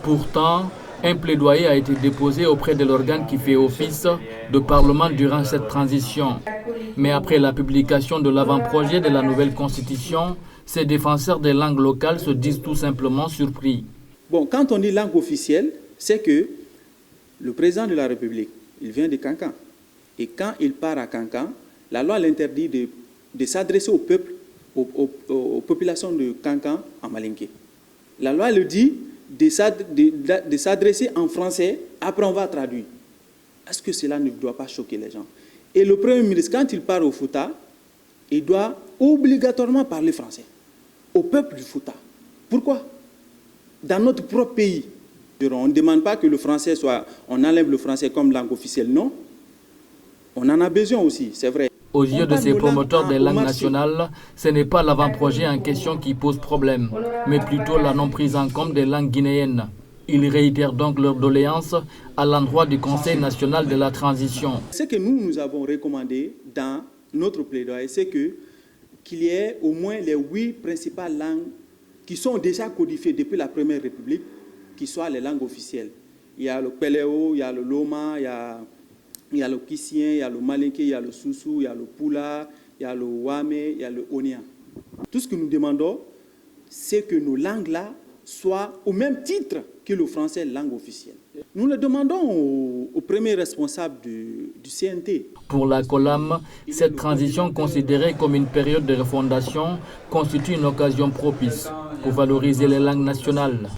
Pourtant, un plaidoyer a été déposé auprès de l'organe qui fait office de Parlement durant cette transition. Mais après la publication de l'avant-projet de la nouvelle constitution, ces défenseurs des langues locales se disent tout simplement surpris. Bon, quand on dit langue officielle, c'est que le président de la République, il vient de Kankan. Et quand il part à Kankan, la loi l'interdit de s'adresser au peuple, aux populations de Kankan en malinké. La loi le dit de s'adresser en français, après on va traduire. Est-ce que cela ne doit pas choquer les gens? Et le Premier ministre, quand il part au Fouta, il doit obligatoirement parler français au peuple du Fouta. Pourquoi? Dans notre propre pays, on ne demande pas que le français soit... On enlève le français comme langue officielle, non. On en a besoin aussi, c'est vrai. Aux yeux de ces promoteurs des langues nationales, ce n'est pas l'avant-projet en question qui pose problème, mais plutôt la non-prise en compte des langues guinéennes. Ils réitèrent donc leur doléance à l'endroit du Conseil national de la transition. Ce que nous avons recommandé dans notre plaidoyer, c'est qu'il y ait au moins les 8 principales langues qui sont déjà codifiées depuis la Première République, qui soient les langues officielles. Il y a le Péléo, il y a le Loma, il y a le Kissien, il y a le Malinké, il y a le Soussou, il y a le Poula, il y a le Wame, il y a le Onia. Tout ce que nous demandons, c'est que nos langues-là soient au même titre que le français, langue officielle. Nous le demandons au premier responsable du CNT. Pour la COLAM, cette transition considérée comme une période de refondation constitue une occasion propice pour valoriser les langues nationales.